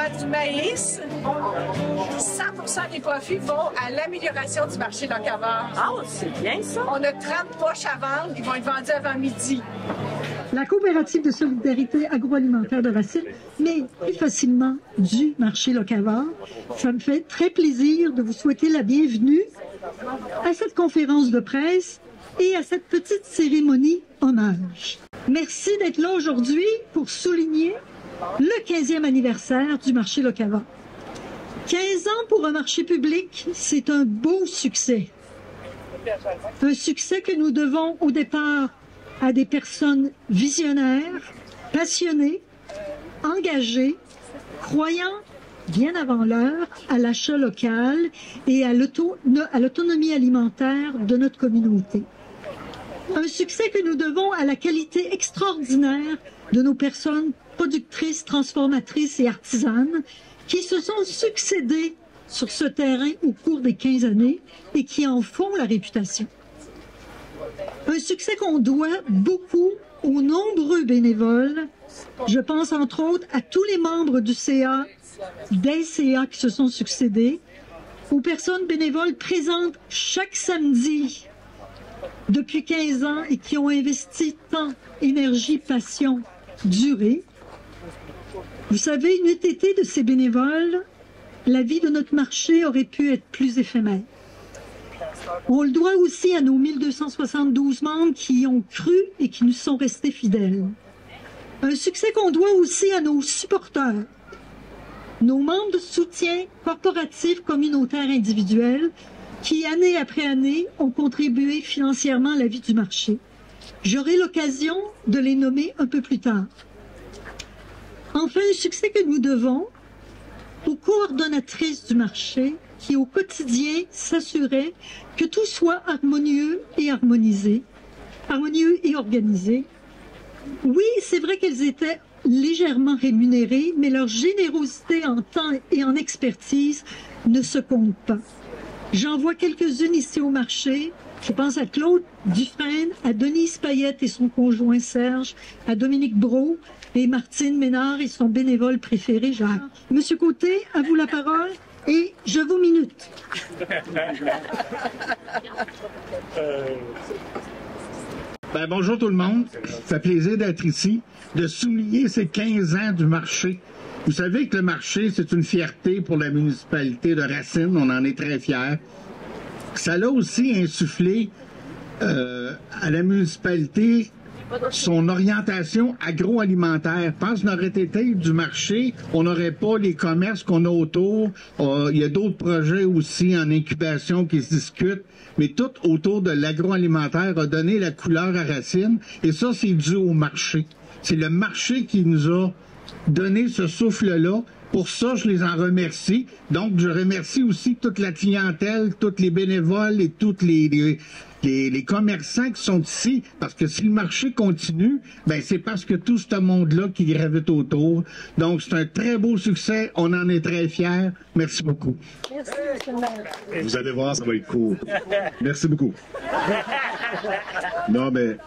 vend du maïs. 100% des profits vont à l'amélioration du marché locavore. Ah, c'est bien ça. On a 30 poches à vendre. Ils vont être vendus avant midi. La coopérative de solidarité agroalimentaire de Racine, mais plus facilement du marché locavore. Ça me fait très plaisir de vous souhaiter la bienvenue à cette conférence de presse et à cette petite cérémonie hommage. Merci d'être là aujourd'hui pour souligner le 15e anniversaire du marché locavore. 15 ans pour un marché public, c'est un beau succès. Un succès que nous devons au départ à des personnes visionnaires, passionnées, engagées, croyant bien avant l'heure à l'achat local et à l'autonomie alimentaire de notre communauté. Un succès que nous devons à la qualité extraordinaire de nos personnes productrices, transformatrices et artisanes qui se sont succédées sur ce terrain au cours des 15 années et qui en font la réputation. Un succès qu'on doit beaucoup aux nombreux bénévoles. Je pense entre autres à tous les membres du CA, des CA qui se sont succédés, aux personnes bénévoles présentes chaque samedi depuis 15 ans et qui ont investi temps, énergie, passion, durée. Vous savez, une été de ces bénévoles, la vie de notre marché aurait pu être plus éphémère. On le doit aussi à nos 1272 membres qui y ont cru et qui nous sont restés fidèles. Un succès qu'on doit aussi à nos supporters, nos membres de soutien corporatif, communautaire, individuel, qui, année après année, ont contribué financièrement à la vie du marché. J'aurai l'occasion de les nommer un peu plus tard. Enfin, un succès que nous devons aux coordonnatrices du marché qui, au quotidien, s'assuraient que tout soit harmonieux et harmonisé, harmonieux et organisé. Oui, c'est vrai qu'elles étaient légèrement rémunérées, mais leur générosité en temps et en expertise ne se compte pas. J'en vois quelques-unes ici au marché. Je pense à Claude Dufresne, à Denise Payette et son conjoint Serge, à Dominique Brault et Martine Ménard et son bénévole préféré, Jacques. Monsieur Côté, à vous la parole et je vous minute. Bonjour tout le monde. Ça fait plaisir d'être ici, de souligner ces 15 ans du marché. Vous savez que le marché, c'est une fierté pour la municipalité de Racine. On en est très fiers. Ça l'a aussi insufflé à la municipalité son orientation agroalimentaire. Je pense qu'on aurait été du marché, on n'aurait pas les commerces qu'on a autour. Il y a d'autres projets aussi en incubation qui se discutent, mais tout autour de l'agroalimentaire a donné la couleur à Racine. Et ça, c'est dû au marché. C'est le marché qui nous a donné ce souffle-là. Pour ça, je les en remercie. Donc, je remercie aussi toute la clientèle, tous les bénévoles et tous les commerçants qui sont ici. Parce que si le marché continue, c'est parce que tout ce monde-là qui gravite autour. Donc, c'est un très beau succès. On en est très fiers. Merci beaucoup. Merci, M. le maire. Vous allez voir, ça va être court. Merci beaucoup. Non, mais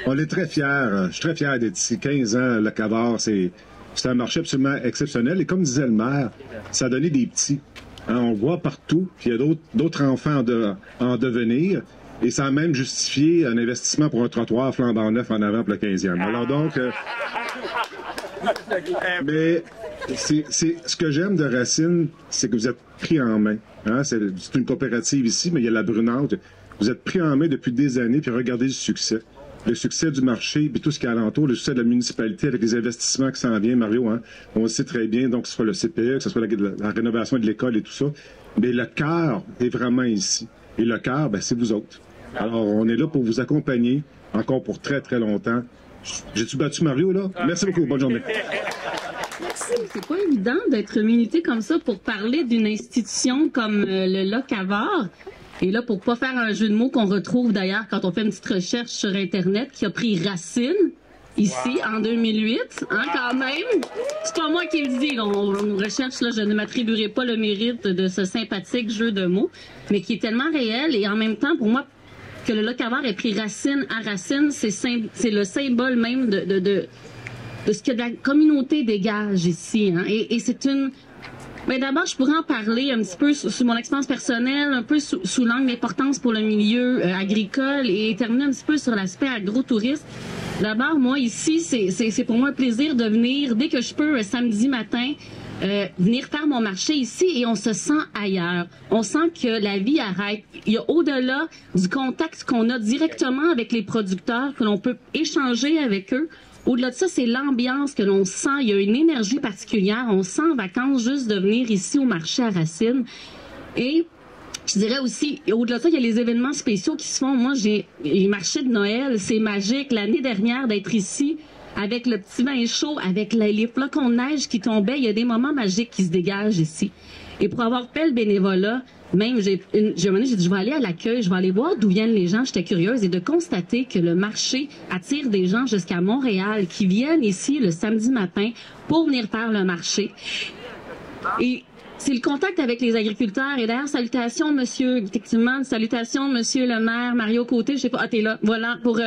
on est très fiers. Je suis très fier d'être ici. 15 ans, le Cavard, c'est un marché absolument exceptionnel. Et comme disait le maire, ça a donné des petits. On voit partout qu'il y a d'autres enfants en devenir. Et ça a même justifié un investissement pour un trottoir flambant neuf en avant pour le 15e. Alors donc... mais ce que j'aime de Racine, c'est que vous êtes pris en main. C'est une coopérative ici, mais il y a la Brunante. Vous êtes pris en main depuis des années, puis regardez le succès. Le succès du marché, puis tout ce qui est alentour, le succès de la municipalité avec les investissements qui s'en viennent, Mario, on le sait très bien, donc que ce soit le CPE, que ce soit la rénovation de l'école et tout ça. Mais le cœur est vraiment ici. Et le cœur, c'est vous autres. Alors, on est là pour vous accompagner encore pour très, très longtemps. J'ai-tu battu Mario, là? Merci beaucoup. Bonne journée. C'est pas évident d'être milité comme ça pour parler d'une institution comme le Locavore. Et là, pour pas faire un jeu de mots qu'on retrouve d'ailleurs quand on fait une petite recherche sur Internet, qui a pris racine ici en 2008, quand même. C'est pas moi qui le dis, là, on recherche, là, je ne m'attribuerai pas le mérite de ce sympathique jeu de mots, mais qui est tellement réel et en même temps, pour moi, que le Locavore ait pris racine à racine, c'est le symbole même de ce que la communauté dégage ici. Hein. Et c'est une... Mais d'abord, je pourrais en parler un petit peu sur mon expérience personnelle, un peu sous l'angle d'importance pour le milieu agricole et terminer un petit peu sur l'aspect agro-touriste. D'abord, moi, ici, c'est pour moi un plaisir de venir, dès que je peux, samedi matin, venir faire mon marché ici et on se sent ailleurs. On sent que la vie arrête. Il y a au-delà du contact qu'on a directement avec les producteurs, que l'on peut échanger avec eux. Au-delà de ça, c'est l'ambiance que l'on sent. Il y a une énergie particulière. On sent en vacances juste de venir ici au marché à Racine. Et je dirais aussi, au-delà de ça, il y a les événements spéciaux qui se font. Moi, j'ai les marchés de Noël. C'est magique. L'année dernière, d'être ici avec le petit vin chaud, avec les flocons de neige qui tombaient, il y a des moments magiques qui se dégagent ici. Et pour avoir fait le bénévolat, même, j'ai dit, je vais aller à l'accueil, je vais aller voir d'où viennent les gens. J'étais curieuse et de constater que le marché attire des gens jusqu'à Montréal qui viennent ici le samedi matin pour venir faire le marché. Et c'est le contact avec les agriculteurs. Et d'ailleurs, salutations, monsieur, effectivement, salutations, monsieur le maire, Mario Côté, je sais pas, t'es là, voilà, pour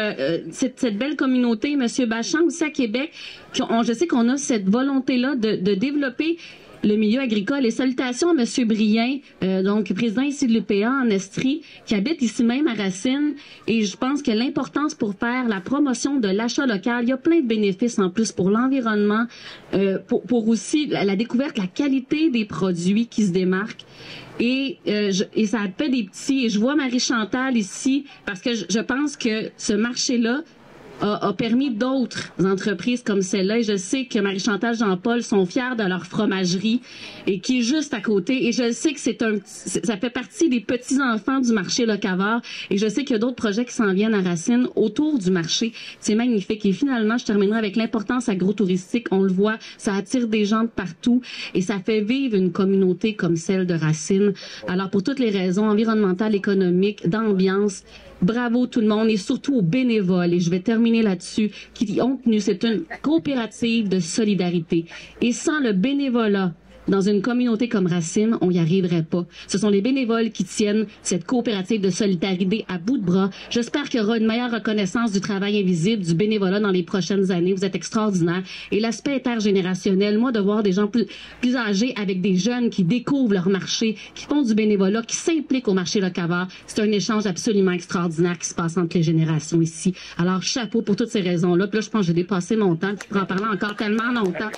cette belle communauté, monsieur Bachand, aussi à Québec, je sais qu'on a cette volonté-là de développer le milieu agricole. Et salutations à M. Brien, donc président ici de l'UPA en Estrie, qui habite ici même à Racine. Et je pense que l'importance pour faire la promotion de l'achat local, il y a plein de bénéfices en plus pour l'environnement, pour aussi la découverte, la qualité des produits qui se démarquent. Et ça fait des petits... Et je vois Marie-Chantal ici, parce que je pense que ce marché-là a permis d'autres entreprises comme celle-là. Et je sais que Marie-Chantal, Jean-Paul sont fiers de leur fromagerie et qui est juste à côté. Et je sais que ça fait partie des petits-enfants du marché locavore. Et je sais qu'il y a d'autres projets qui s'en viennent à Racine autour du marché. C'est magnifique. Et finalement, je terminerai avec l'importance agro-touristique. On le voit, ça attire des gens de partout et ça fait vivre une communauté comme celle de Racine. Alors, pour toutes les raisons environnementales, économiques, d'ambiance, bravo tout le monde et surtout aux bénévoles. Et je vais terminer là-dessus, qui ont tenu, c'est une coopérative de solidarité. Et sans le bénévolat, dans une communauté comme Racine, on n'y arriverait pas. Ce sont les bénévoles qui tiennent cette coopérative de solidarité à bout de bras. J'espère qu'il y aura une meilleure reconnaissance du travail invisible, du bénévolat dans les prochaines années. Vous êtes extraordinaires. Et l'aspect intergénérationnel, moi, de voir des gens plus âgés avec des jeunes qui découvrent leur marché, qui font du bénévolat, qui s'impliquent au marché locavore, c'est un échange absolument extraordinaire qui se passe entre les générations ici. Alors, chapeau pour toutes ces raisons-là. Puis là, je pense que j'ai dépassé mon temps. Je pourrais en parler encore tellement longtemps.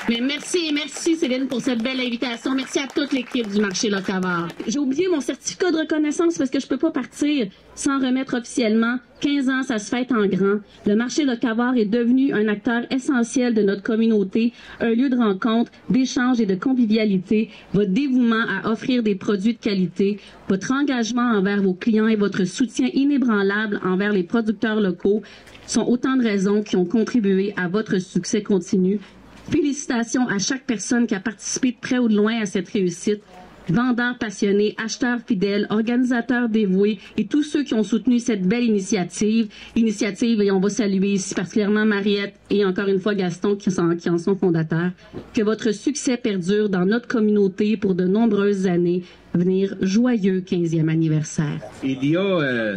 Mais merci Céline pour cette belle invitation. Merci à toute l'équipe du marché locavore. J'ai oublié mon certificat de reconnaissance parce que je peux pas partir sans remettre officiellement. 15 ans, ça se fête en grand. Le marché locavore est devenu un acteur essentiel de notre communauté, un lieu de rencontre, d'échange et de convivialité. Votre dévouement à offrir des produits de qualité, votre engagement envers vos clients et votre soutien inébranlable envers les producteurs locaux sont autant de raisons qui ont contribué à votre succès continu. Félicitations à chaque personne qui a participé de près ou de loin à cette réussite. Vendeurs passionnés, acheteurs fidèles, organisateurs dévoués et tous ceux qui ont soutenu cette belle initiative, et on va saluer ici particulièrement Mariette et encore une fois Gaston qui en sont fondateurs. Que votre succès perdure dans notre communauté pour de nombreuses années. Venir joyeux 15e anniversaire. Il y a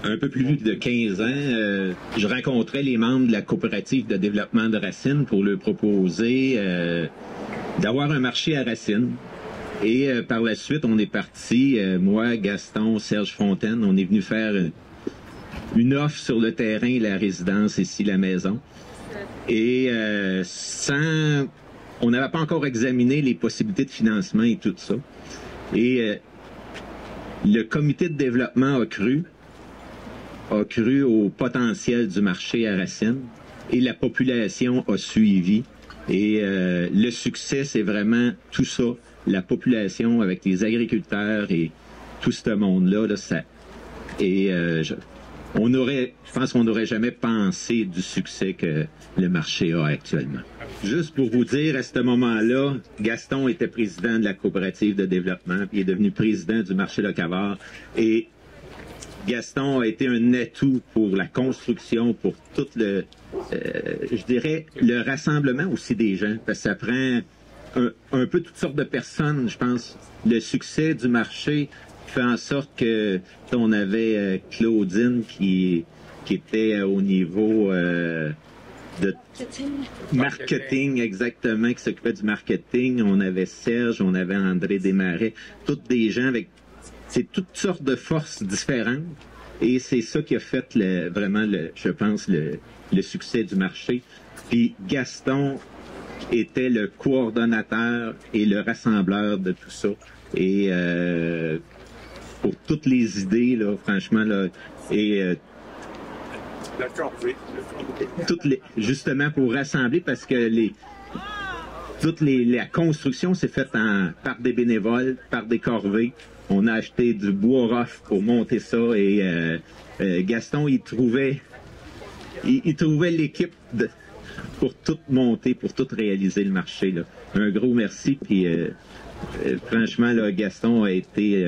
un peu plus de 15 ans, je rencontrais les membres de la coopérative de développement de Racine pour leur proposer d'avoir un marché à Racine. Et par la suite, on est parti, moi, Gaston, Serge Fontaine, on est venu faire une offre sur le terrain, la résidence ici, la maison. Et on n'avait pas encore examiné les possibilités de financement et tout ça. Et le comité de développement a cru au potentiel du marché à Racine et la population a suivi. Et le succès, c'est vraiment tout ça, la population avec les agriculteurs et tout ce monde-là. Là, je pense qu'on n'aurait jamais pensé du succès que le marché a actuellement. Juste pour vous dire, à ce moment-là, Gaston était président de la coopérative de développement, puis il est devenu président du marché locavore. Et Gaston a été un atout pour la construction, pour tout le, je dirais, le rassemblement aussi des gens, parce que ça prend un peu toutes sortes de personnes, je pense. Le succès du marché fait en sorte que on avait Claudine qui était au niveau de marketing, exactement, qui s'occupait du marketing. On avait Serge, on avait André Desmarais, toutes des gens avec toutes sortes de forces différentes. Et c'est ça qui a fait vraiment, je pense, le succès du marché. Puis Gaston était le coordonnateur et le rassembleur de tout ça. Et pour toutes les idées, là, franchement, là, et justement pour rassembler, parce que la construction s'est faite par des bénévoles, par des corvées. On a acheté du bois rough pour monter ça et Gaston, il trouvait l'équipe pour tout monter, pour tout réaliser le marché, là. Un gros merci, puis franchement, là, Gaston a été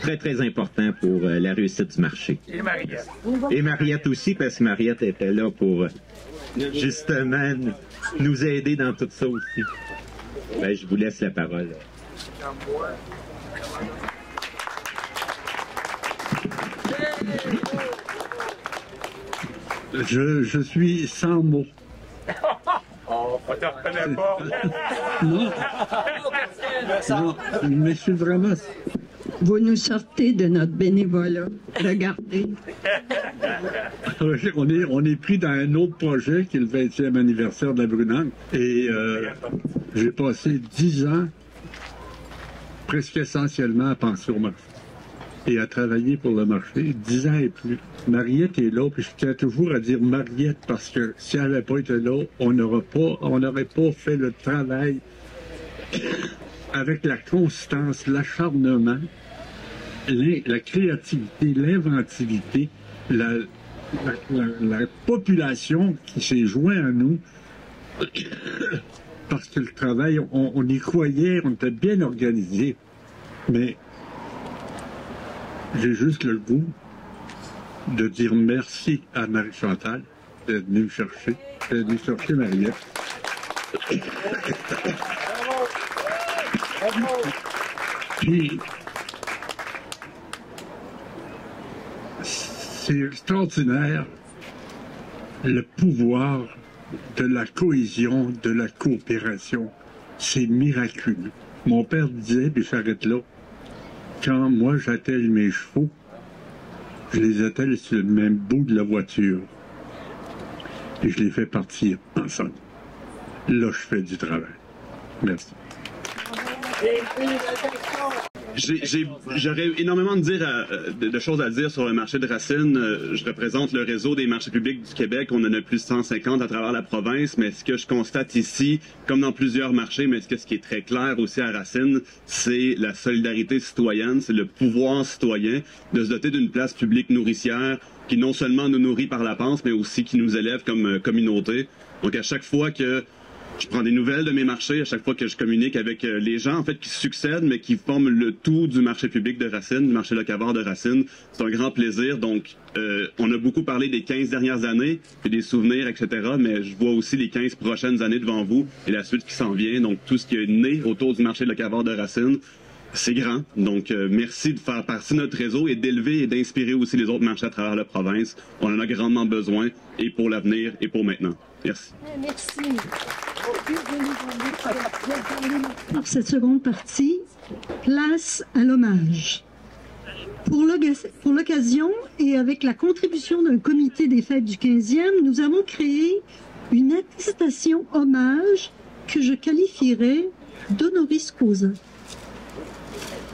très, très important pour la réussite du marché. Et Mariette. Et Mariette aussi, parce que Mariette était là pour justement nous aider dans tout ça aussi. Ben, je vous laisse la parole. Je suis sans mots. Oh, on te reconnaît pas. Non. Non, mais je suis vraiment... Vous nous sortez de notre bénévolat. Regardez. On est pris dans un autre projet qui est le 20e anniversaire de la Brunante. Et j'ai passé 10 ans presque essentiellement à penser au marché et à travailler pour le marché, 10 ans et plus. Mariette est là, puis je tiens toujours à dire Mariette parce que si elle n'avait pas été là, on n'aurait pas fait le travail avec la constance, l'acharnement, la créativité, l'inventivité, la population qui s'est jointe à nous parce que le travail, on y croyait, on était bien organisé, mais j'ai juste le goût de dire merci à Marie-Chantal d'être venue me chercher, Mariette. Puis, c'est extraordinaire le pouvoir de la cohésion, de la coopération. C'est miraculeux. Mon père disait, puis j'arrête là, quand moi j'attelle mes chevaux, je les attelle sur le même bout de la voiture. Et je les fais partir ensemble. Là, je fais du travail. Merci. J'aurais énormément de choses à dire sur le marché de Racine. Je représente le réseau des marchés publics du Québec. On en a plus de 150 à travers la province, mais ce que je constate ici, comme dans plusieurs marchés, mais ce qui est très clair aussi à Racine, c'est la solidarité citoyenne, c'est le pouvoir citoyen de se doter d'une place publique nourricière qui non seulement nous nourrit par la panse, mais aussi qui nous élève comme communauté. Donc à chaque fois que je prends des nouvelles de mes marchés, à chaque fois que je communique avec les gens en fait qui succèdent, mais qui forment le tout du marché public de Racine, du marché locavore de Racine. C'est un grand plaisir. Donc, on a beaucoup parlé des 15 dernières années, puis des souvenirs, etc., mais je vois aussi les 15 prochaines années devant vous et la suite qui s'en vient. Donc, tout ce qui est né autour du marché locavore de Racine, c'est grand. Donc, merci de faire partie de notre réseau et d'élever et d'inspirer aussi les autres marchés à travers la province. On en a grandement besoin, et pour l'avenir, et pour maintenant. Merci. Merci. Pour cette seconde partie, place à l'hommage. Pour l'occasion et avec la contribution d'un comité des fêtes du 15e, nous avons créé une attestation hommage que je qualifierais d'honoris causa.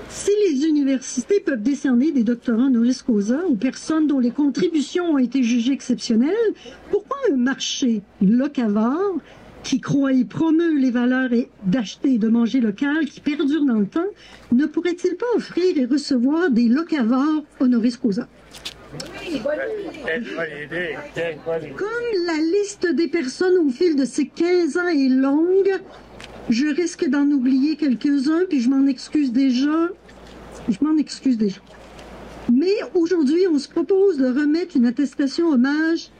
Si les universités peuvent décerner des doctorats honoris causa aux personnes dont les contributions ont été jugées exceptionnelles, pourquoi un marché locavore qui croit et promeut les valeurs d'acheter et de manger local qui perdurent dans le temps, ne pourrait-il pas offrir et recevoir des locavores honoris causa? Comme la liste des personnes au fil de ces 15 ans est longue, je risque d'en oublier quelques-uns, puis je m'en excuse déjà. Mais aujourd'hui, on se propose de remettre une attestation hommage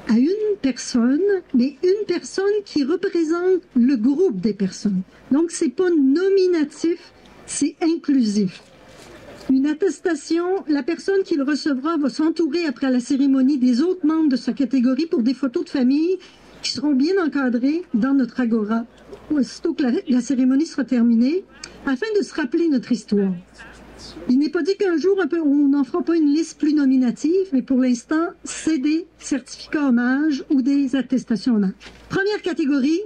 à une personne, mais une personne qui représente le groupe des personnes. Donc, c'est pas nominatif, c'est inclusif. Une attestation, la personne qui le recevra va s'entourer après la cérémonie des autres membres de sa catégorie pour des photos de famille qui seront bien encadrés dans notre agora, aussitôt que la cérémonie sera terminée, afin de se rappeler notre histoire. Il n'est pas dit qu'un jour, on n'en fera pas une liste plus nominative, mais pour l'instant, c'est des certificats hommages ou des attestations hommages. Première catégorie,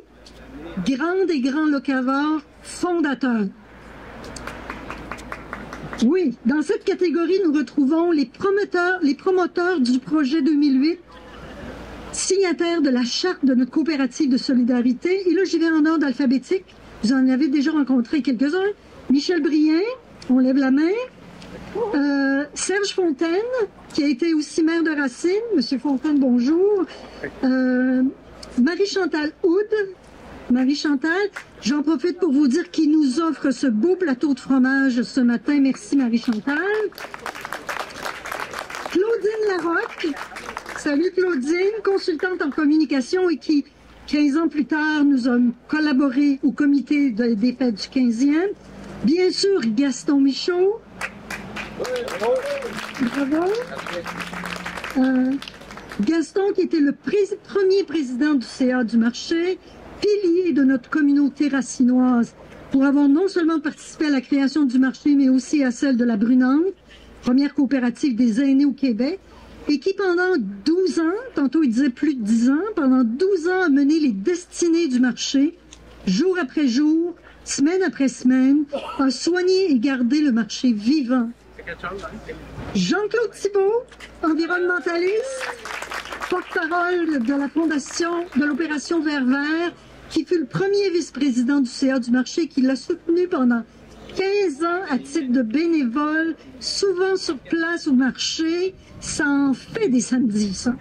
grands et grands locavores fondateurs. Oui, dans cette catégorie, nous retrouvons les promoteurs du projet 2008, signataires de la charte de notre coopérative de solidarité. Et là, j'y vais en ordre alphabétique. Vous en avez déjà rencontré quelques-uns. Michel Brien, on lève la main. Serge Fontaine, qui a été aussi maire de Racine. Monsieur Fontaine, bonjour. Marie-Chantal Houde. Marie-Chantal, j'en profite pour vous dire qu'il nous offre ce beau plateau de fromage ce matin. Merci Marie-Chantal. Claudine Larocque. Salut Claudine, consultante en communication et qui, 15 ans plus tard, nous a collaboré au comité des fêtes du 15e. Bien sûr, Gaston Michaud. Bravo. Gaston, qui était le premier président du CA du marché, pilier de notre communauté racinoise, pour avoir non seulement participé à la création du marché, mais aussi à celle de la Brunante, première coopérative des aînés au Québec, et qui pendant 12 ans, tantôt il disait plus de 10 ans, pendant 12 ans a mené les destinées du marché, jour après jour, semaine après semaine, a soigné et gardé le marché vivant. Jean-Claude Thibault, environnementaliste, porte-parole de la fondation de l'opération Vert Vert, qui fut le premier vice-président du CA du marché, qui l'a soutenu pendant 15 ans à titre de bénévole, souvent sur place au marché. Ça en fait des samedis, ça.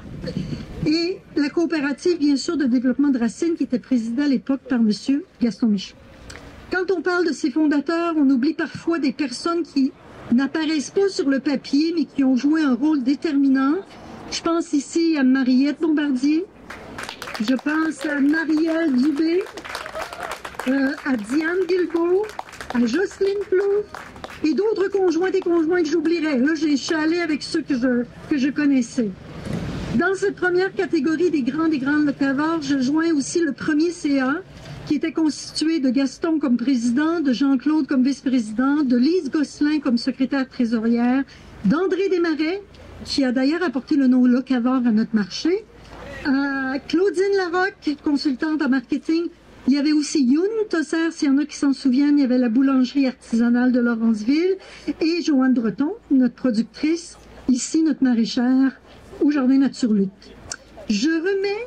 Et la coopérative, bien sûr, de développement de Racine, qui était présidée à l'époque par M. Gaston Michaud. Quand on parle de ses fondateurs, on oublie parfois des personnes qui n'apparaissent pas sur le papier, mais qui ont joué un rôle déterminant. Je pense ici à Mariette Bombardier, je pense à Marielle Dubé, à Diane Guilbeault, à Jocelyne Plouffe, et d'autres conjointes et conjoints que j'oublierais. Là, je suis allée avec ceux que je connaissais. Dans cette première catégorie des grands locavores, je joins aussi le premier CA, qui était constitué de Gaston comme président, de Jean-Claude comme vice-président, de Lise Gosselin comme secrétaire trésorière, d'André Desmarais, qui a d'ailleurs apporté le nom locavore à notre marché, Claudine Larocque, consultante en marketing. Il y avait aussi Youn Tosser, s'il y en a qui s'en souviennent, il y avait la boulangerie artisanale de Lawrenceville, et Joanne Breton, notre productrice, ici notre maraîchère, au Jardin Nature Lutte. Je remets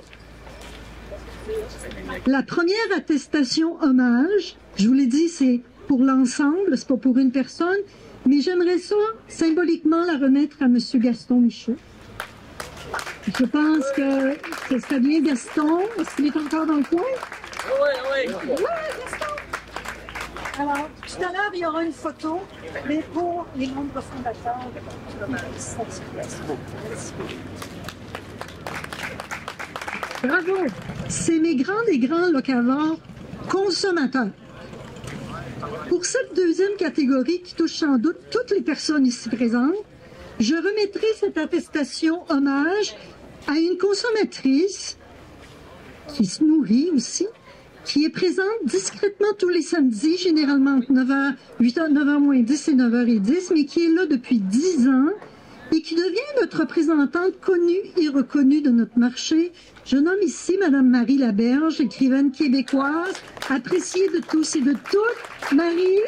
la première attestation hommage. Je vous l'ai dit, c'est pour l'ensemble, c'est pas pour une personne, mais j'aimerais ça symboliquement la remettre à M. Gaston Michaud. Je pense que ce serait bien Gaston. Est-ce qu'il est encore dans le coin? Oui. Oui, Gaston. Alors, tout à l'heure, il y aura une photo, mais pour les membres fondateurs. Bravo! C'est mes grands et grands locavores consommateurs. Pour cette deuxième catégorie qui touche sans doute toutes les personnes ici présentes, je remettrai cette attestation hommage à une consommatrice qui se nourrit aussi, qui est présente discrètement tous les samedis, généralement entre 9h, 8h, 9h moins 10 et 9h10, mais qui est là depuis 10 ans et qui devient notre représentante connue et reconnue de notre marché. Je nomme ici Mme Marie Laberge, écrivaine québécoise, appréciée de tous et de toutes. Marie.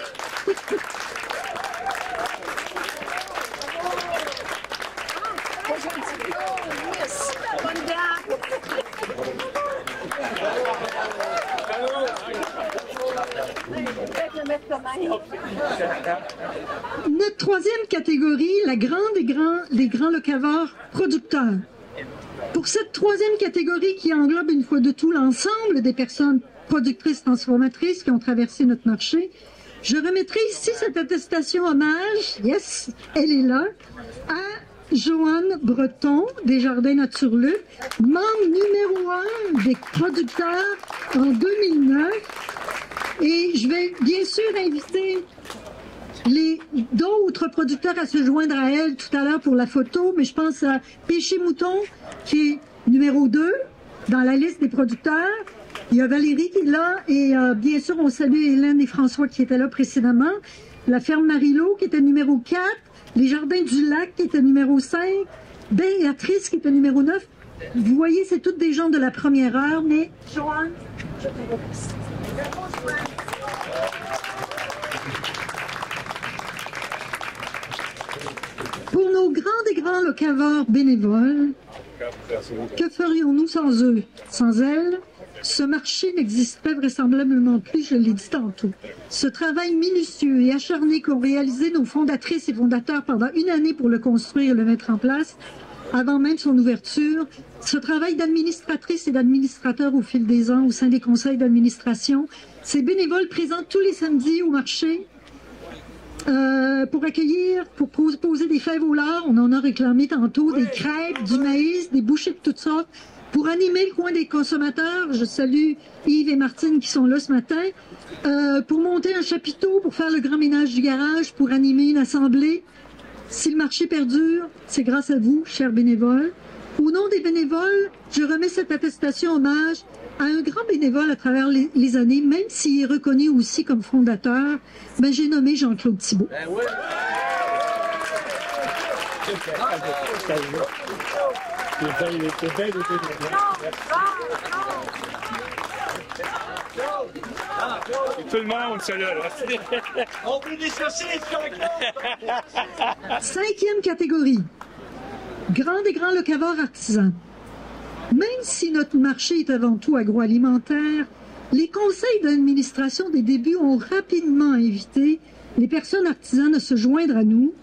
Notre troisième catégorie, la grande des grands locavores producteurs. Pour cette troisième catégorie qui englobe une fois de tout l'ensemble des personnes productrices transformatrices qui ont traversé notre marché, je remettrai ici cette attestation hommage, yes, elle est là, à Joanne Breton des Jardins Nature Lutte, membre numéro 1 des producteurs en 2009. Et je vais bien sûr inviter d'autres producteurs à se joindre à elle tout à l'heure pour la photo, mais je pense à Péché Mouton, qui est numéro 2, dans la liste des producteurs. Il y a Valérie qui est là et bien sûr, on salue Hélène et François qui étaient là précédemment. La ferme Marilot qui était numéro 4. Les Jardins du Lac qui était numéro 5. Béatrice qui était numéro 9. Vous voyez, c'est toutes des gens de la première heure, mais Joanne, je te remercie. Pour nos grands et grands locavores bénévoles, que ferions-nous sans eux? Sans elles, ce marché n'existerait vraisemblablement plus, je l'ai dit tantôt. Ce travail minutieux et acharné qu'ont réalisé nos fondatrices et fondateurs pendant une année pour le construire et le mettre en place, avant même son ouverture, ce travail d'administratrice et d'administrateur au fil des ans au sein des conseils d'administration, ces bénévoles présents tous les samedis au marché pour accueillir, pour poser des fèves au lard, on en a réclamé tantôt, des crêpes, du maïs, des bouchées de toutes sortes, pour animer le coin des consommateurs. Je salue Yves et Martine qui sont là ce matin, pour monter un chapiteau, pour faire le grand ménage du garage, pour animer une assemblée. Si le marché perdure, c'est grâce à vous, chers bénévoles. Au nom des bénévoles, je remets cette attestation hommage à un grand bénévole à travers les années, même s'il est reconnu aussi comme fondateur, ben j'ai nommé Jean-Claude Thibault. Tout le monde, celui-là. On peut les chercher, Cinquième catégorie. Grands et grands locavores artisans. Même si notre marché est avant tout agroalimentaire, les conseils d'administration des débuts ont rapidement invité les personnes artisanes à se joindre à nous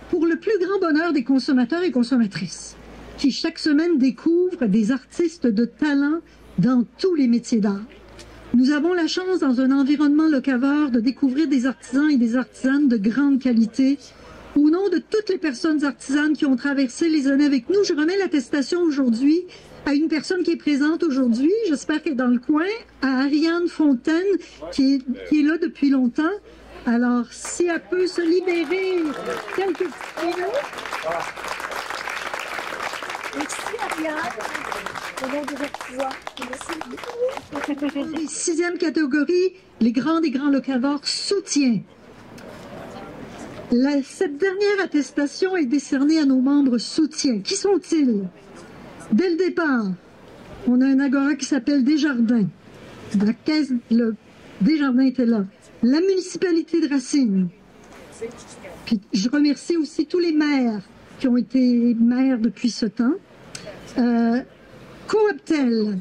pour le plus grand bonheur des consommateurs et consommatrices, qui chaque semaine découvrent des artistes de talent dans tous les métiers d'art. Nous avons la chance, dans un environnement locavore, de découvrir des artisans et des artisanes de grande qualité. Au nom de toutes les personnes artisanes qui ont traversé les années avec nous, je remets l'attestation aujourd'hui à une personne qui est présente aujourd'hui, j'espère qu'elle est dans le coin, à Ariane Fontaine, qui est là depuis longtemps. Alors, si elle peut se libérer quelques minutes. Merci, Ariane. Au nom des artisans. Sixième catégorie, les grands et grands locavores soutien. Cette dernière attestation est décernée à nos membres soutien. Qui sont-ils? Dès le départ, on a un agora qui s'appelle Desjardins. La caisse, Desjardins était là. La municipalité de Racine. Puis, je remercie aussi tous les maires qui ont été maires depuis ce temps. Cooptel.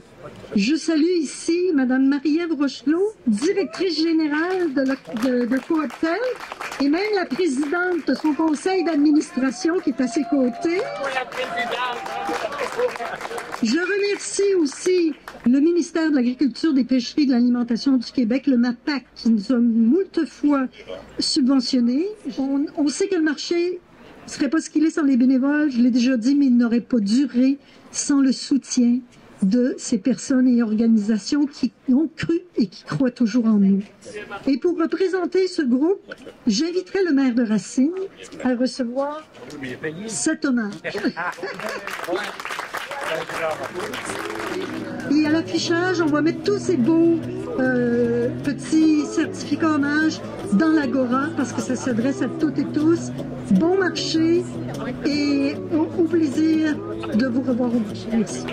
Je salue ici Mme Marie-Ève Rochelot, directrice générale de Cooptel, et même la présidente de son conseil d'administration qui est à ses côtés. Je remercie aussi le ministère de l'Agriculture, des Pêcheries et de l'Alimentation du Québec, le MAPAC, qui nous a moult fois subventionnés. On sait que le marché ne serait pas ce qu'il est sans les bénévoles, je l'ai déjà dit, mais il n'aurait pas duré sans le soutien de ces personnes et organisations qui ont cru et qui croient toujours en nous. Et pour représenter ce groupe, j'inviterai le maire de Racine à recevoir cet hommage. Et à l'affichage, on va mettre tous ces beaux petits certificats hommage dans l'Agora parce que ça s'adresse à toutes et tous. Bon marché et au plaisir de vous revoir au marché. Merci.